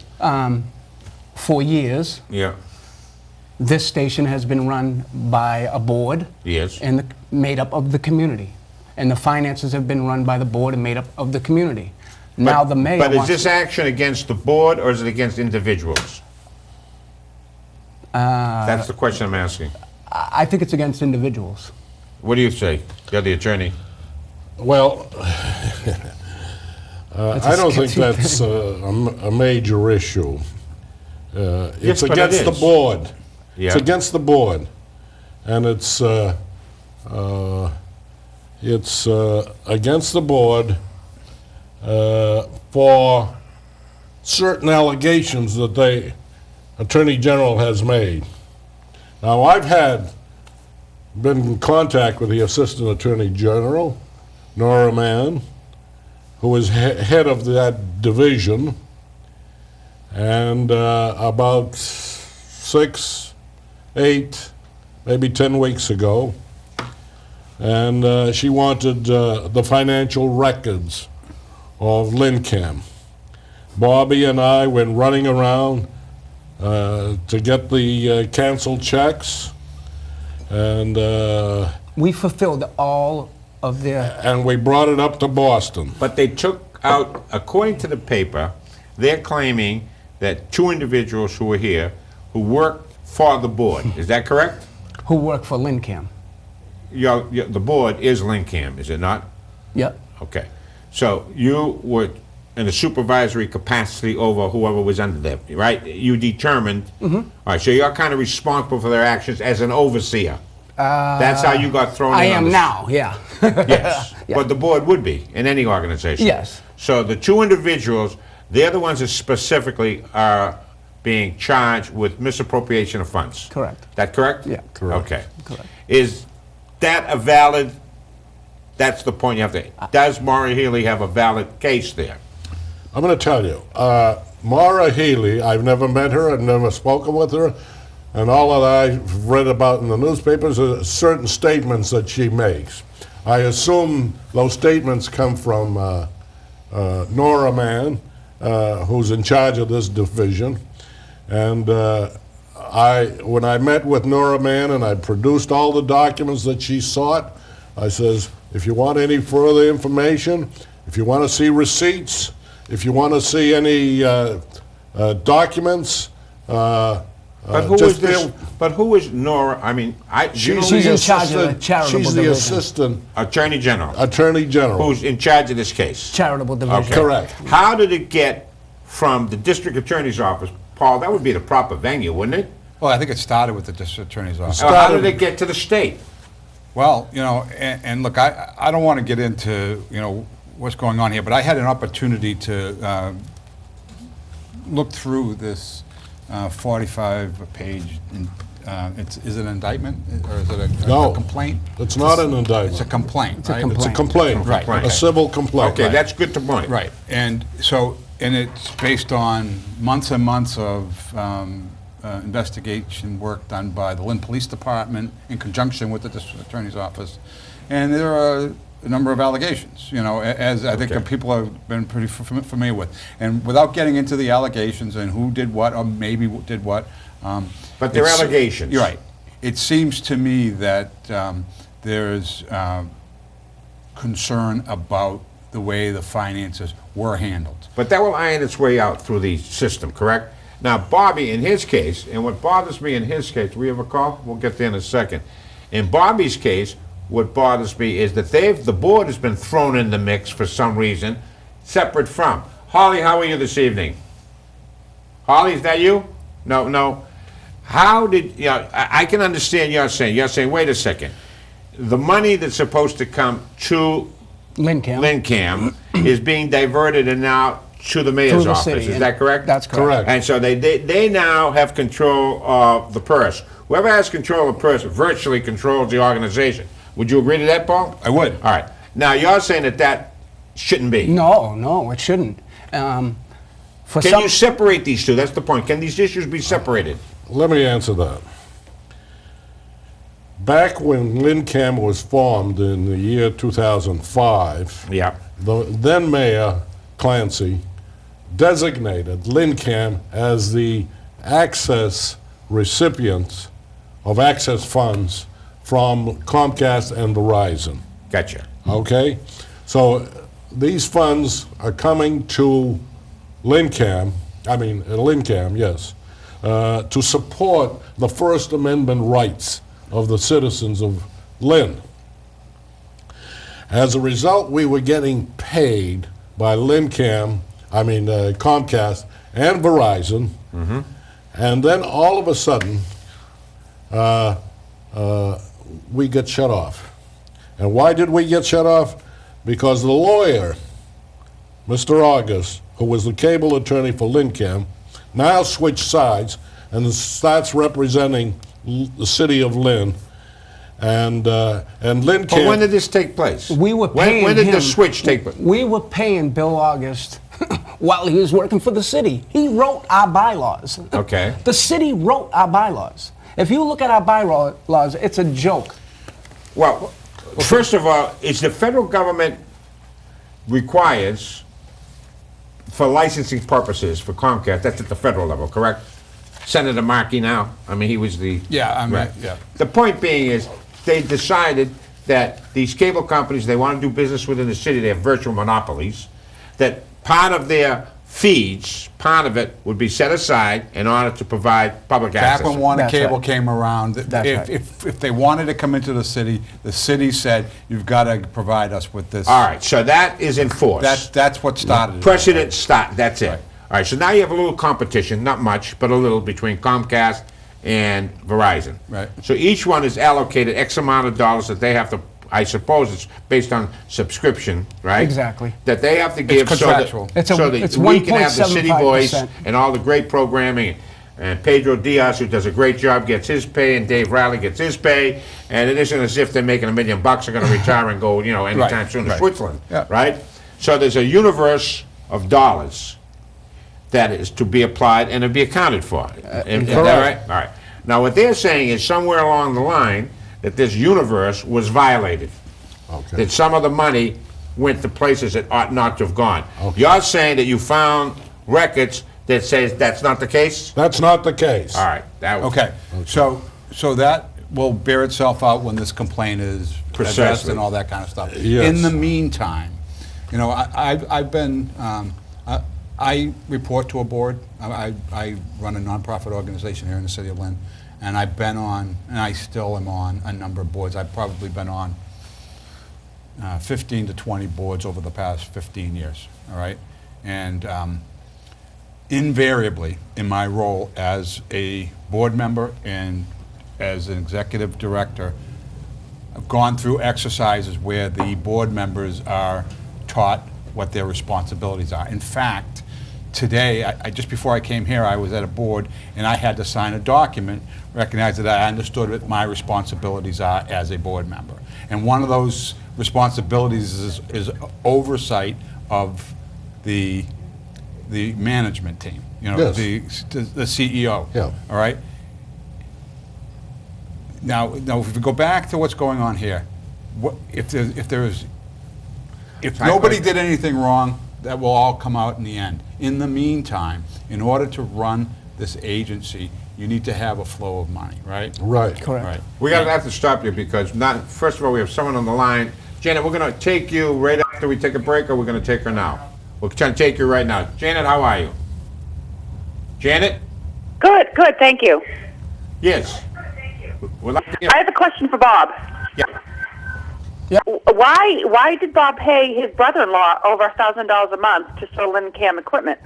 For years, Yeah. this station has been run by a board Yes. and made up of the community. And the finances have been run by the board and made up of the community. Now the mayor But is wants this action against the board or is it against individuals? That's the question I'm asking. I think it's against individuals. What do you say? You're the attorney. Well, I don't think sketchy that's a major issue. It's but it against the is. board. Yeah. It's against the board, and it's against the board for certain allegations that the Attorney General has made. Now, I've been in contact with the Assistant Attorney General, Nora Mann, who is head of that division, and about 6, 8, maybe 10 weeks ago, and she wanted the financial records of LynnCAM. Bobby and I went running around to get the canceled checks, and We fulfilled all of their. and we brought it up to Boston. But they took out, according to the paper, they're claiming that 2 individuals who were here who worked for the board. Is that correct? Who work for LynnCAM. The board is LynnCAM, is it not? Yep. Okay. So you were in a supervisory capacity over whoever was under them, right? You determined. All right, so you're kind of responsible for their actions as an overseer. That's how you got thrown I in on am this. now, yeah. Yes, Yeah. but the board would be in any organization. Yes. So the 2 individuals, they're the ones that specifically are being charged with misappropriation of funds. Correct. That correct? Yeah. Correct. Okay. Correct. Is that a valid That's the point you have to. Does Maura Healey have a valid case there? I'm going to tell you, Maura Healey, I've never met her, I've never spoken with her, and all that I've read about in the newspapers are certain statements that she makes. I assume those statements come from Nora Mann, who's in charge of this division, and when I met with Nora Mann and I produced all the documents that she sought, I says, if you want any further information, if you want to see receipts, if you want to see any documents, But who is this? But who is Nora? I mean, she's in charge of the charitable She's the division. assistant Attorney General, attorney general. who's in charge of this case. Charitable division. Okay. Correct. How did it get from the district attorney's office, Paul? That would be the proper venue, wouldn't it? Well, I think it started with the district attorney's office. How did it get to the state? Well, you know, and look, I don't want to get into, you know, what's going on here, but I had an opportunity to look through this 45-page, is it an indictment, or is it a complaint? It's not an indictment. It's a complaint, It's a right? complaint. It's a complaint, Right, a okay. civil complaint. Okay, that's good to point. Right, and so, and it's based on months and months of investigation work done by the Lynn Police Department in conjunction with the District Attorney's Office. And there are a number of allegations, you know, as I think Okay. people have been pretty familiar with. And without getting into the allegations and who did what or maybe did what. But they're it's- allegations. You're right. It seems to me that there's concern about the way the finances were handled. But that will iron its way out through the system, correct? Now, Bobby, in his case, and what bothers me in his case, we have a call? We'll get there in a second. In Bobby's case, what bothers me is that the board has been thrown in the mix for some reason, separate from. Holly, how are you this evening? Holly, is that you? No. How did, I can understand you're saying, wait a second. The money that's supposed to come to LynnCAM. LynnCAM is being diverted and now to the mayor's Through the office. city, Is and that correct? that's correct. And so they now have control of the purse. Whoever has control of the purse virtually controls the organization. Would you agree to that, Paul? I would. All right. Now, you're saying that shouldn't be. No, it shouldn't. Can you separate these two? That's the point. Can these issues be separated? Let me answer that. Back when LynnCAM was formed in the year 2005, Yeah. the then Mayor Clancy designated LynnCAM as the access recipients of access funds from Comcast and Verizon. Gotcha. Okay? So these funds are coming to LynnCAM, yes, to support the First Amendment rights of the citizens of Lynn. As a result, we were getting paid by Comcast and Verizon, and then all of a sudden, we get shut off. And why did we get shut off? Because the lawyer, Mr. August, who was the cable attorney for LynnCAM, now switched sides and starts representing the city of Lynn. And LynnCAM. But when did this take place? We were paying when did him. the switch take place? We were paying Bill August while he was working for the city. He wrote our bylaws. Okay. The city wrote our bylaws. If you look at our bylaws, it's a joke. Well, first of all, it's the federal government requires, for licensing purposes for Comcast, that's at the federal level, correct? Senator Markey now, he was the... Yeah, Right. yeah. The point being is, they decided that these cable companies, they want to do business within the city, they have virtual monopolies, that part of their feeds, part of it would be set aside in order to provide public access. Back when Warner That's Cable right. came around, That's right. if they wanted to come into the city said, you've got to provide us with this. All right, so that is enforced. That's what started it. Precedent start, that's it. Right. All right, so now you have a little competition, not much, but a little, between Comcast and Verizon. Right. So each one is allocated X amount of dollars that they have to, I suppose it's based on subscription, right? Exactly. That they have to give contractual. so that It's we can have the city voice 1.75%. and all the great programming. and Pedro Diaz, who does a great job, gets his pay, and Dave Riley gets his pay, and it isn't as if they're making $1 million, are going to retire and go, anytime soon to right. Switzerland, Yeah. right? So there's a universe of dollars that is to be applied and to be accounted for. Is that right? All right. Now, what they're saying is somewhere along the line that this universe was violated. Okay. That some of the money went to places it ought not to have gone. Okay. You're saying that you found records that says that's not the case? That's not the case. All right. That was, Okay, so that will bear itself out when this complaint is addressed Precisely. and all that kind of stuff. Yes. In the meantime, I've been, I report to a board. I run a nonprofit organization here in the city of Lynn, and I've been on, and I still am on, a number of boards. I've probably been on 15 to 20 boards over the past 15 years, all right? And invariably, in my role as a board member and as an executive director, I've gone through exercises where the board members are taught what their responsibilities are. In fact, today, I just before I came here, I was at a board and I had to sign a document recognizing that I understood what my responsibilities are as a board member. And one of those responsibilities is oversight of the management team, Yes. the CEO. Yeah. All right. Now, if we go back to what's going on here, if nobody did anything wrong, that will all come out in the end. In the meantime, in order to run this agency, you need to have a flow of money, right? Right. Correct. Right. we're going to have to stop you because, first of all, we have someone on the line. Janet, we're going to take you right after we take a break, or we're going to take her now? We're trying to take you right now. Janet, how are you? Janet? Good, thank you. Yes. We'd like to hear- I have a question for Bob. Yeah. Why did Bob pay his brother-in-law over $1,000 a month to sell LynnCAM equipment?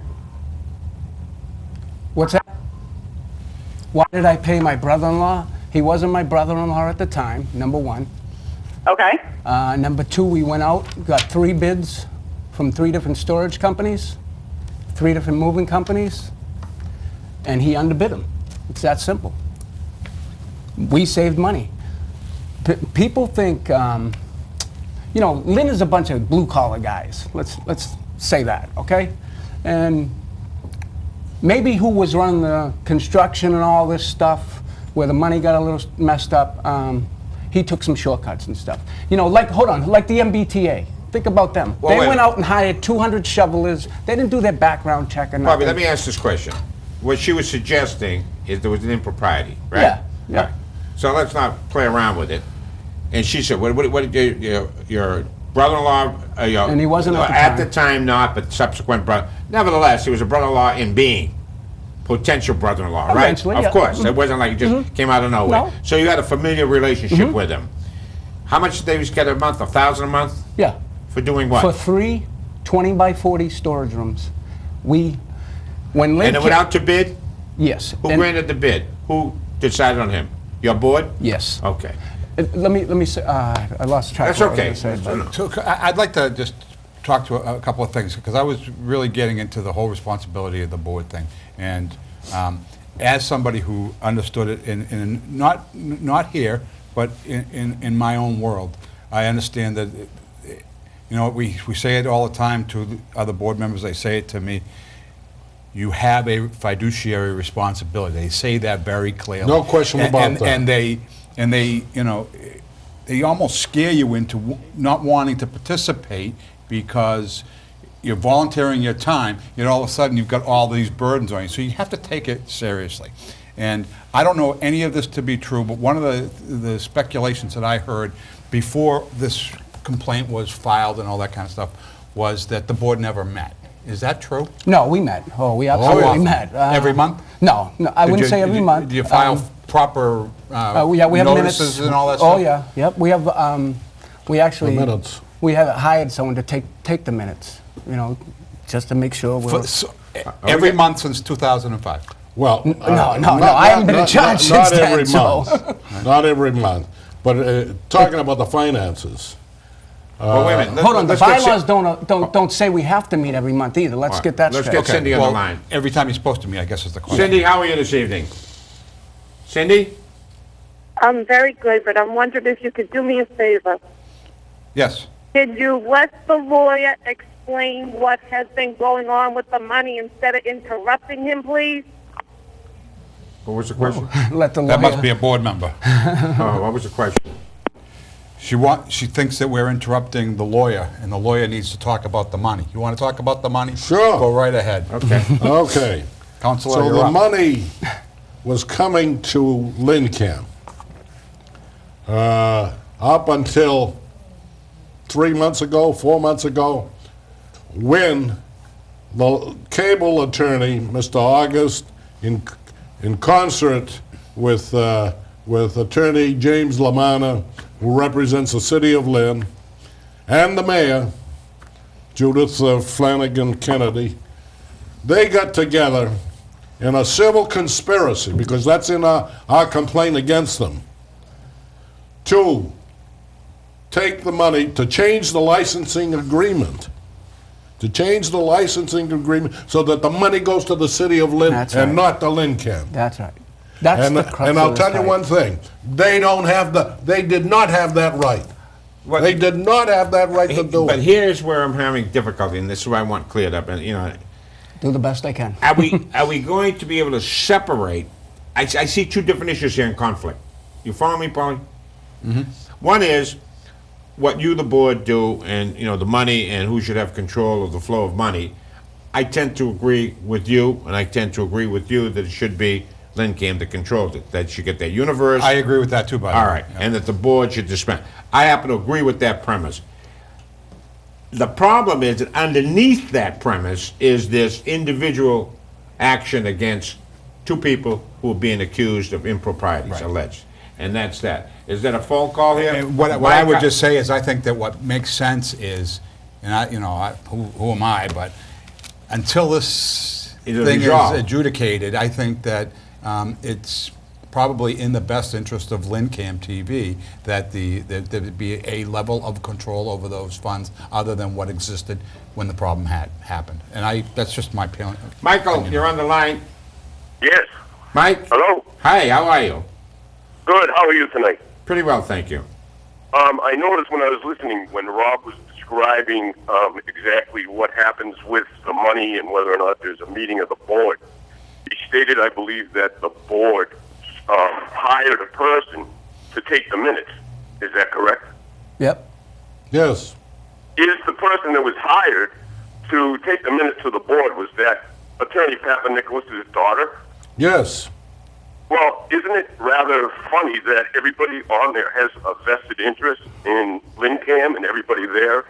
What's that? Why did I pay my brother-in-law? He wasn't my brother-in-law at the time, number one. Okay. Number two, we went out, got 3 bids from 3 different storage companies, 3 different moving companies, and he underbid them. It's that simple. We saved money. People think, Lynn is a bunch of blue-collar guys. Let's say that, okay? And maybe who was running the construction and all this stuff, where the money got a little messed up, he took some shortcuts and stuff. Like the MBTA. Think about them. Well, they wait a went minute. out and hired 200 shovelers. They didn't do their background check or nothing. Bobby, let me ask this question. What she was suggesting is there was an impropriety, right? Yeah. Right. So let's not play around with it. And she said, what did your brother-in-law, And he wasn't at the at time. the time not, but subsequent brother. Nevertheless, he was a brother-in-law in being. Potential brother-in-law, right? Eventually, Of yeah. course. It wasn't like it just came out of nowhere. No. So you had a familiar relationship with him. How much did they get a month? $1,000 a month? Yeah. For doing what? For 3 20 by 40 storage rooms. When Lynn And it went out to bid? Yes. Who And- granted the bid? Who decided on him? Your board? Yes. Okay. Let me say, I lost track That's of what I okay. was gonna say, but- So I'd like to just talk to a couple of things, because I was really getting into the whole responsibility of the board thing. And as somebody who understood it in not here, but in my own world, I understand that, we say it all the time to the other board members, they say it to me, you have a fiduciary responsibility. They say that very clearly. No question about that. And they they almost scare you into not wanting to participate because you're volunteering your time, all of a sudden you've got all these burdens on you. So you have to take it seriously. And I don't know any of this to be true, but one of the speculations that I heard before this complaint was filed and all that kind of stuff was that the board never met. Is that true? No, we met. Oh, we absolutely often? met. Every month? No, I wouldn't say every month. Do you file proper We have notices minutes. and all that stuff? Oh, yeah, yep. We have, we actually, The minutes. we have hired someone to take the minutes, just to make sure we're. Every month since 2005. Well, no, I haven't been in charge since not then, every so- month. Not every month. But talking about the finances, Well, wait a minute. Hold on, the Let's get bylaws don't say we have to meet every month either. Let's get that Let's straight. get Cindy on the line. Every time you're supposed to meet, I guess is the question. Cindy, how are you this evening? Cindy? I'm very good, but I'm wondering if you could do me a favor. Yes. Could you let the lawyer explain what has been going on with the money instead of interrupting him, please? What was the question? Let the That must lawyer- be a board member. Oh, what was the question? She thinks that we're interrupting the lawyer, and the lawyer needs to talk about the money. You want to talk about the money? Sure. Go right ahead. Okay. Okay. Counselor, So you're the up. money was coming to LynnCAM up until 3 months ago, 4 months ago, when the cable attorney, Mr. August, in concert with attorney James Lamanna, who represents the city of Lynn, and the mayor, Judith Flanagan Kennedy, they got together in a civil conspiracy, because that's in our complaint against them, to take the money, to change the licensing agreement, so that the money goes to the city of Lynn That's and right. not to LynnCAM. That's right. That's And, the crux and of I'll this tell you fight. one thing, they did not have that right. What- They did not have that right to do But it. here's where I'm having difficulty, and this is what I want cleared up. And Do the best I can. are we going to be able to separate? I see two different issues here in conflict. You follow me, Paulie? Mm-hmm. One is what you, the board, do, and the money, and who should have control of the flow of money. I tend to agree with you, and I tend to agree with you that it should be LynnCAM that controls it. That should get that universe. I agree with that too, by the way. All right, Yeah. and that the board should dispense. I happen to agree with that premise. The problem is that underneath that premise is this individual action against two people who are being accused of improprieties, Right. alleged. And that's that. Is that a phone call here? And what I would just say is, I think that what makes sense is, and who am I, but until this Is it thing is resolved? adjudicated, I think that it's probably in the best interest of LynnCAM TV that there be a level of control over those funds other than what existed when the problem had happened. And that's just my opinion. Michael, you're on the line. Yes. Mike? Hello. Hi, how are you? Good. How are you tonight? Pretty well, thank you. I noticed when I was listening, when Rob was describing exactly what happens with the money and whether or not there's a meeting of the board, he stated, I believe, that the board hired a person to take the minutes. Is that correct? Yep. Yes. Is the person that was hired to take the minutes to the board, was that Attorney Papa Nicholas's daughter? Yes. Well, isn't it rather funny that everybody on there has a vested interest in LynnCAM, and everybody there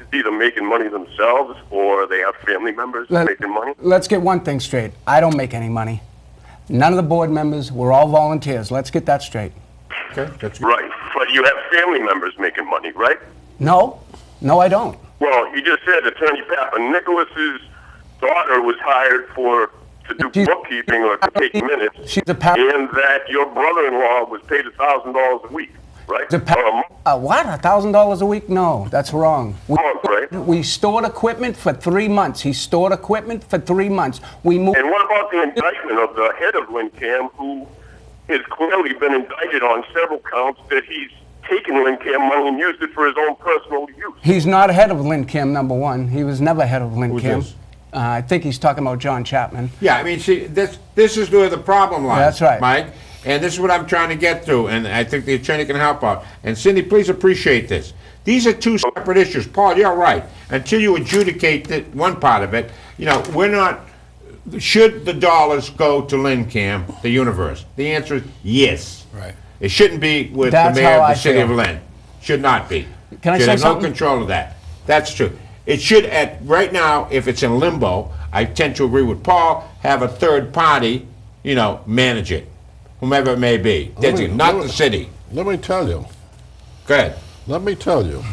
is either making money themselves or they have family members making money? Let's get one thing straight. I don't make any money. None of the board members, we're all volunteers. Let's get that straight. Okay, that's good. Right, but you have family members making money, right? No, I don't. Well, you just said Attorney Papa Nicholas's daughter was hired to do She's- bookkeeping or to take minutes, She's a and that your brother-in-law was paid $1,000 a week, right? What? $1,000 a week? No, that's wrong. Right? We stored equipment for 3 months. He stored equipment for 3 months. We moved. And what about the indictment of the head of LynnCAM, who has clearly been indicted on several counts that he's taken LynnCAM money and used it for his own personal use? He's not head of LynnCAM, number one. He was never head of LynnCAM. this? I think he's talking about John Chapman. Yeah, I mean, see, this is where the problem lies. That's right. Mike. And this is what I'm trying to get to, and I think the attorney can help out. And Cindy, please appreciate this. These are two separate issues. Paul, you're right. Until you adjudicate one part of it, we're not. Should the dollars go to LynnCAM, the universe? The answer is yes. Right. It shouldn't be with That's the mayor how of I the city feel. of Lynn. Should not be. Can I should say have something? no control of that. That's true. It should, right now, if it's in limbo, I tend to agree with Paul, have a third party, manage it, whomever it may be. Not the city. Let me tell you. Go ahead. Let me tell you.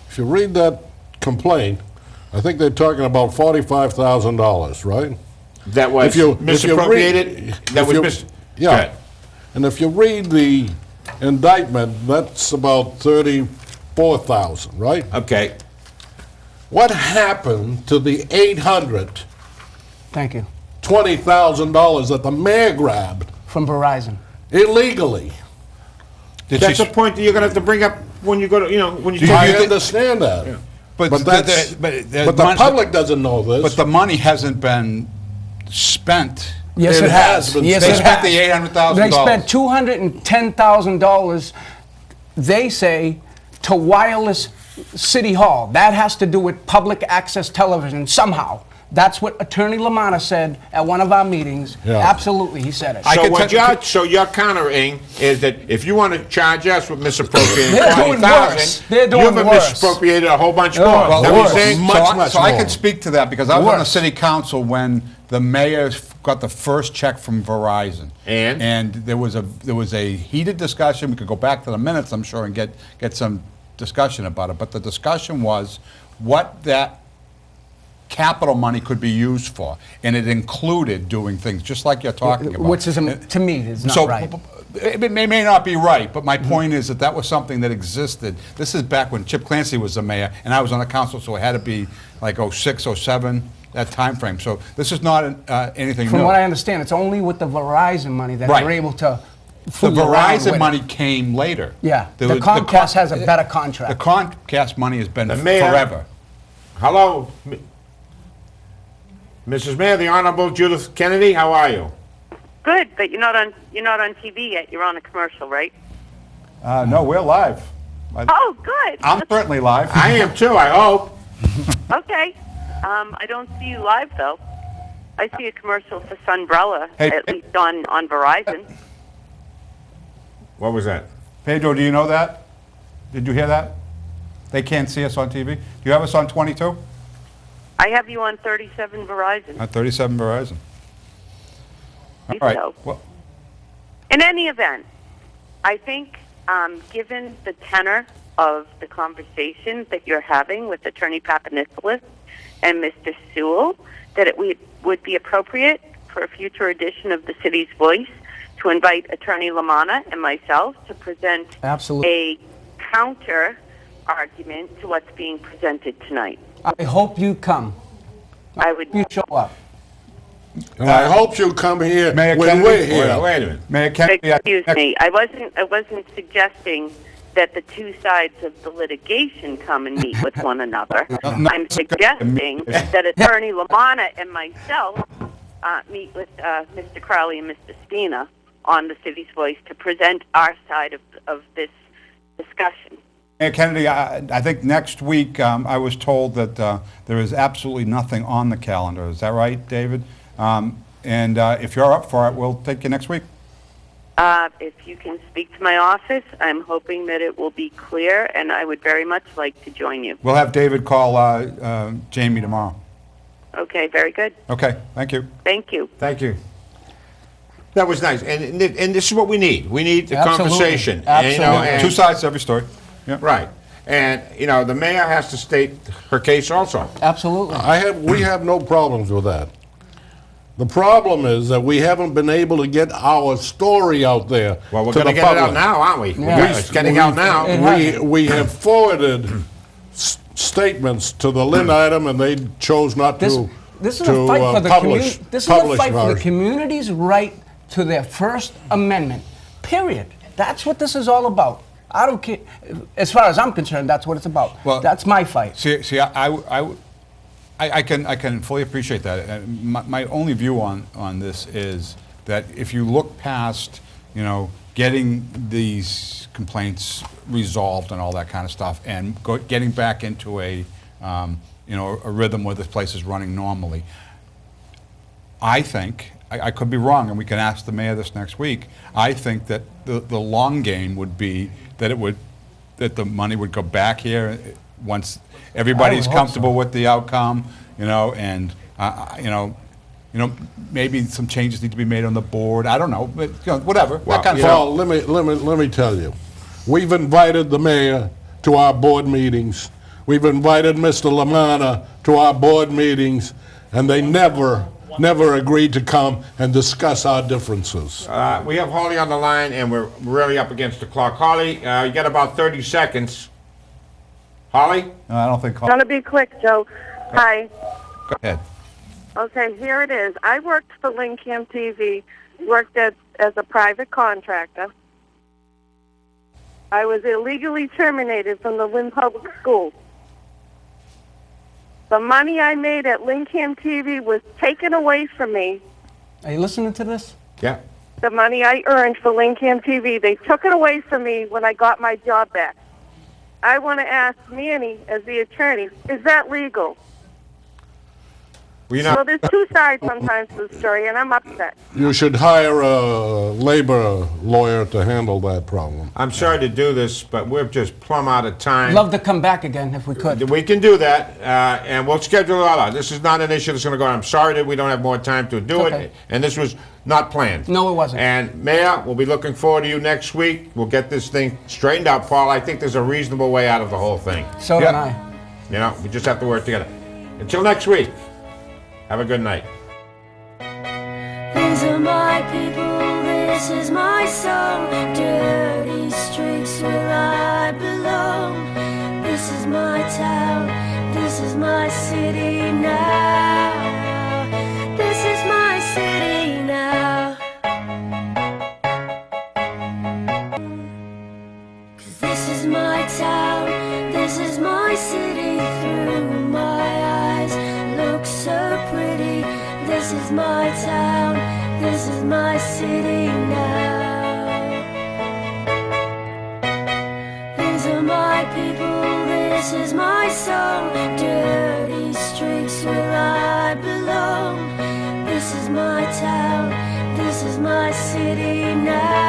If you read that complaint, I think they're talking about $45,000, right? That was If you misappropriated? That was Yeah. Go ahead. And if you read the indictment, that's about 30 4,000, right? Okay. What happened to the Thank you. $820,000 that the mayor grabbed From Verizon. illegally? That's a point that you're going to have to bring up when you go to, when you I take understand that. But But that's, but the public doesn't know this. But the money hasn't been spent. Yes, It it has has. been Yes, They it spent has. the $800,000. They spent $210,000, they say, to wireless City Hall. That has to do with public access television somehow. That's what Attorney Lamanna said at one of our meetings. Yeah. Absolutely, he said it. So you're countering is that if you want to charge us with misappropriating They're doing worse. 20,000, They're doing you've worse. misappropriated a whole bunch Oh, more. well, Is that what worse. you're saying? So I more. can speak to that because I was on the Worse. city council when the mayor got the first check from Verizon. And? There was a heated discussion. We could go back to the minutes, I'm sure, and get some discussion about it. But the discussion was what that capital money could be used for, and it included doing things just like you're talking about. Which is, to me, is not right. It may not be right, but my point is that was something that existed. This is back when Chip Clancy was the mayor, and I was on the council, so it had to be like 06, 07, that time frame. So this is not anything From new. what I understand, it's only with the Verizon money that Right. they're able to The fool around with Verizon it. money came later. Yeah, There the was- Comcast has a better The contract. Comcast money has been The mayor- forever. Hello, Mrs. Mayor, the Honorable Judith Kennedy, how are you? Good, but you're not on TV yet. You're on a commercial, right? No, we're live. Oh, good. I'm certainly live. I am too, I hope. Okay. I don't see you live though. I see a commercial for Sunbrella, Hey, at least on Verizon. What was that? Pedro, do you know that? Did you hear that? They can't see us on TV. Do you have us on 22? I have you on 37 Verizon. 37 Verizon. All Think right. so. Well, In any event, I think given the tenor of the conversation that you're having with Attorney Papanopoulos and Mr. Sewell, that it would be appropriate for a future edition of the City's Voice to invite Attorney Lamanna and myself to present Absolutely. a counter argument to what's being presented tonight. I hope you come. I would. You show up. And I hope you come here Mayor when Kennedy? we're here. Wait a minute. Mayor Kennedy, Excuse me. I wasn't suggesting that the two sides of the litigation come and meet with one another. I'm suggesting that Attorney Lamanna and myself meet with Mr. Crowley and Mr. Spina on the City's Voice to present our side of this discussion. Mayor Kennedy, I think next week I was told that there is absolutely nothing on the calendar. Is that right, David? And if you're up for it, we'll take you next week. If you can speak to my office, I'm hoping that it will be clear, and I would very much like to join you. We'll have David call Jamie tomorrow. Okay, very good. Okay, thank you. Thank you. Thank you. That was nice, and this is what we need. We need the Absolutely. conversation. Absolutely. And, Two sides to every story. Yep. right, and the mayor has to state her case also. Absolutely. We have no problems with that. The problem is that we haven't been able to get our story out there Well, we're to going to the get it out public. now, aren't we? Yeah. It's getting out now. We have forwarded statements to the Lynn item, and they chose not This, to this is to a fight for the publish. community. This is a publish fight for the ours. community's right to their First Amendment. Period. That's what this is all about. I don't care. As far as I'm concerned, that's what it's about. Well, that's my fight. See, I can fully appreciate that. My only view on this is that if you look past, getting these complaints resolved and all that kind of stuff, and getting back into a rhythm where this place is running normally, I think, I could be wrong, and we can ask the mayor this next week, I think that the long game would be that the money would go back here once everybody's hope comfortable so. with the outcome, and maybe some changes need to be made on the board. I don't know, but whatever. Well, that kind of Well, stuff. let me tell you, we've invited the mayor to our board meetings. We've invited Mr. Lamanna to our board meetings, and they never agreed to come and discuss our differences. We have Holly on the line, and we're really up against the clock. Holly, you got about 30 seconds. Holly? No, I don't think. Gonna be quick, Joe. Hi. Go ahead. Okay, here it is. I worked for LynnCAM TV, worked as a private contractor. I was illegally terminated from the Lynn Public Schools. The money I made at LynnCAM TV was taken away from me. Are you listening to this? Yeah. The money I earned for LynnCAM TV, they took it away from me when I got my job back. I want to ask Manny, as the attorney, is that legal? Well, Well, there's two sides sometimes to the story, and I'm upset. You should hire a labor lawyer to handle that problem. I'm sorry to do this, but we're just plumb out of time. Love to come back again if we could. We can do that, and we'll schedule it all out. This is not an issue that's going to go on. I'm sorry that we don't have more time to do Okay. it, and this was not planned. No, it wasn't. And Mayor, we'll be looking forward to you next week. We'll get this thing straightened out, Paul. I think there's a reasonable way out of the whole thing. So Yeah. did I. You know, we just have to work together. Until next week, have a good night. These are my people, this is my song. Dirty streets where I belong. This is my town, this is my city now. This is my city now. 'Cause this is my town, this is my city. Through my eyes, look so pretty. This is my town, this is my city now. These are my people, this is my song. Dirty streets where I belong. This is my town, this is my city now.